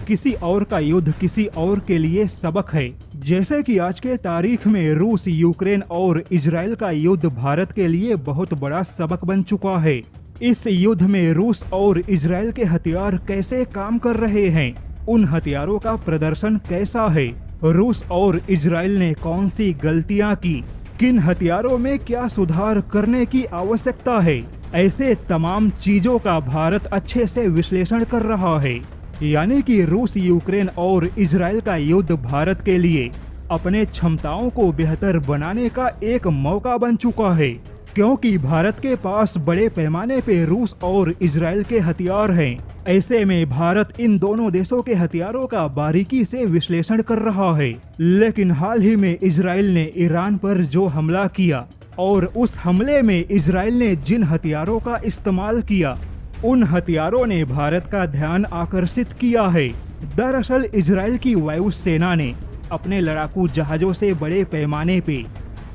किसी और का युद्ध किसी और के लिए सबक है। जैसे कि आज के तारीख में रूस, यूक्रेन और इजराइल का युद्ध भारत के लिए बहुत बड़ा सबक बन चुका है। इस युद्ध में रूस और इजराइल के हथियार कैसे काम कर रहे हैं, उन हथियारों का प्रदर्शन कैसा है, रूस और इजराइल ने कौन सी गलतियां की, किन हथियारों में क्या सुधार करने की आवश्यकता है, ऐसे तमाम चीजों का भारत अच्छे से विश्लेषण कर रहा है। यानी कि रूस, यूक्रेन और इजराइल का युद्ध भारत के लिए अपने क्षमताओं को बेहतर बनाने का एक मौका बन चुका है, क्योंकि भारत के पास बड़े पैमाने पे रूस और इजराइल के हथियार हैं। ऐसे में भारत इन दोनों देशों के हथियारों का बारीकी से विश्लेषण कर रहा है। लेकिन हाल ही में इजराइल ने ईरान पर जो हमला किया और उस हमले में इजराइल ने जिन हथियारों का इस्तेमाल किया, उन हथियारों ने भारत का ध्यान आकर्षित किया है। दरअसल इजराइल की वायुसेना ने अपने लड़ाकू जहाजों से बड़े पैमाने पे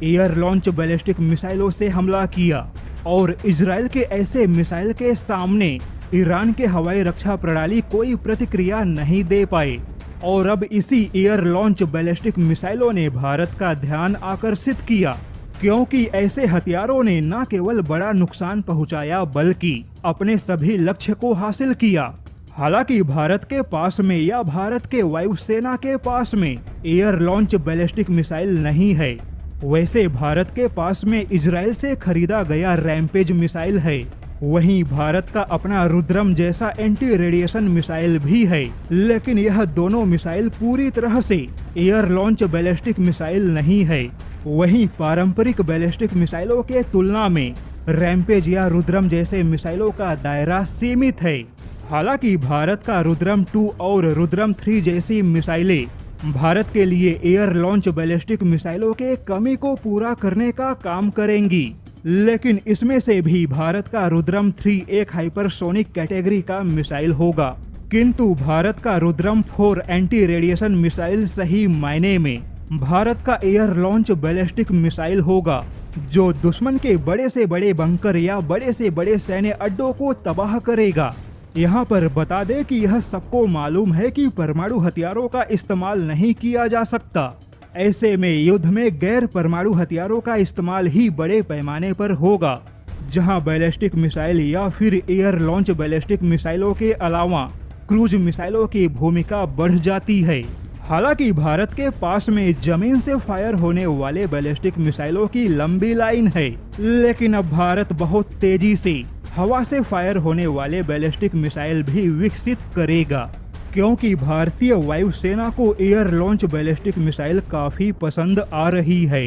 एयर लॉन्च बैलिस्टिक मिसाइलों से हमला किया और इजराइल के ऐसे मिसाइल के सामने ईरान के हवाई रक्षा प्रणाली कोई प्रतिक्रिया नहीं दे पाए। और अब इसी एयर लॉन्च बैलिस्टिक मिसाइलों ने भारत का ध्यान आकर्षित किया, क्योंकि ऐसे हथियारों ने न केवल बड़ा नुकसान पहुंचाया बल्कि अपने सभी लक्ष्य को हासिल किया। हालांकि भारत के पास में या भारत के वायुसेना के पास में एयर लॉन्च बैलिस्टिक मिसाइल नहीं है, वैसे भारत के पास में इजराइल से खरीदा गया रैम्पेज मिसाइल है। वहीं भारत का अपना रुद्रम जैसा एंटी रेडिएशन मिसाइल भी है, लेकिन यह दोनों मिसाइल पूरी तरह से एयर लॉन्च बैलिस्टिक मिसाइल नहीं है। वहीं पारंपरिक बैलिस्टिक मिसाइलों के तुलना में रैम्पेज या रुद्रम जैसे मिसाइलों का दायरा सीमित है। हालांकि भारत का रुद्रम 2 और रुद्रम 3 जैसी मिसाइलें भारत के लिए एयर लॉन्च बैलिस्टिक मिसाइलों के कमी को पूरा करने का काम करेंगी, लेकिन इसमें से भी भारत का रुद्रम 3 एक हाइपरसोनिक कैटेगरी का मिसाइल होगा, किंतु भारत का रुद्रम 4 एंटी रेडिएशन मिसाइल सही मायने में भारत का एयर लॉन्च बैलिस्टिक मिसाइल होगा, जो दुश्मन के बड़े से बड़े बंकर या बड़े से बड़े सैन्य अड्डों को तबाह करेगा। यहाँ पर बता दें कि यह सबको मालूम है कि परमाणु हथियारों का इस्तेमाल नहीं किया जा सकता। ऐसे में युद्ध में गैर परमाणु हथियारों का इस्तेमाल ही बड़े पैमाने पर होगा, जहां बैलिस्टिक मिसाइल या फिर एयर लॉन्च बैलिस्टिक मिसाइलों के अलावा क्रूज मिसाइलों की भूमिका बढ़ जाती है। हालांकि भारत के पास में जमीन से फायर होने वाले बैलिस्टिक मिसाइलों की लंबी लाइन है, लेकिन अब भारत बहुत तेजी से हवा से फायर होने वाले बैलिस्टिक मिसाइल भी विकसित करेगा, क्योंकि भारतीय वायुसेना को एयर लॉन्च बैलिस्टिक मिसाइल काफी पसंद आ रही है।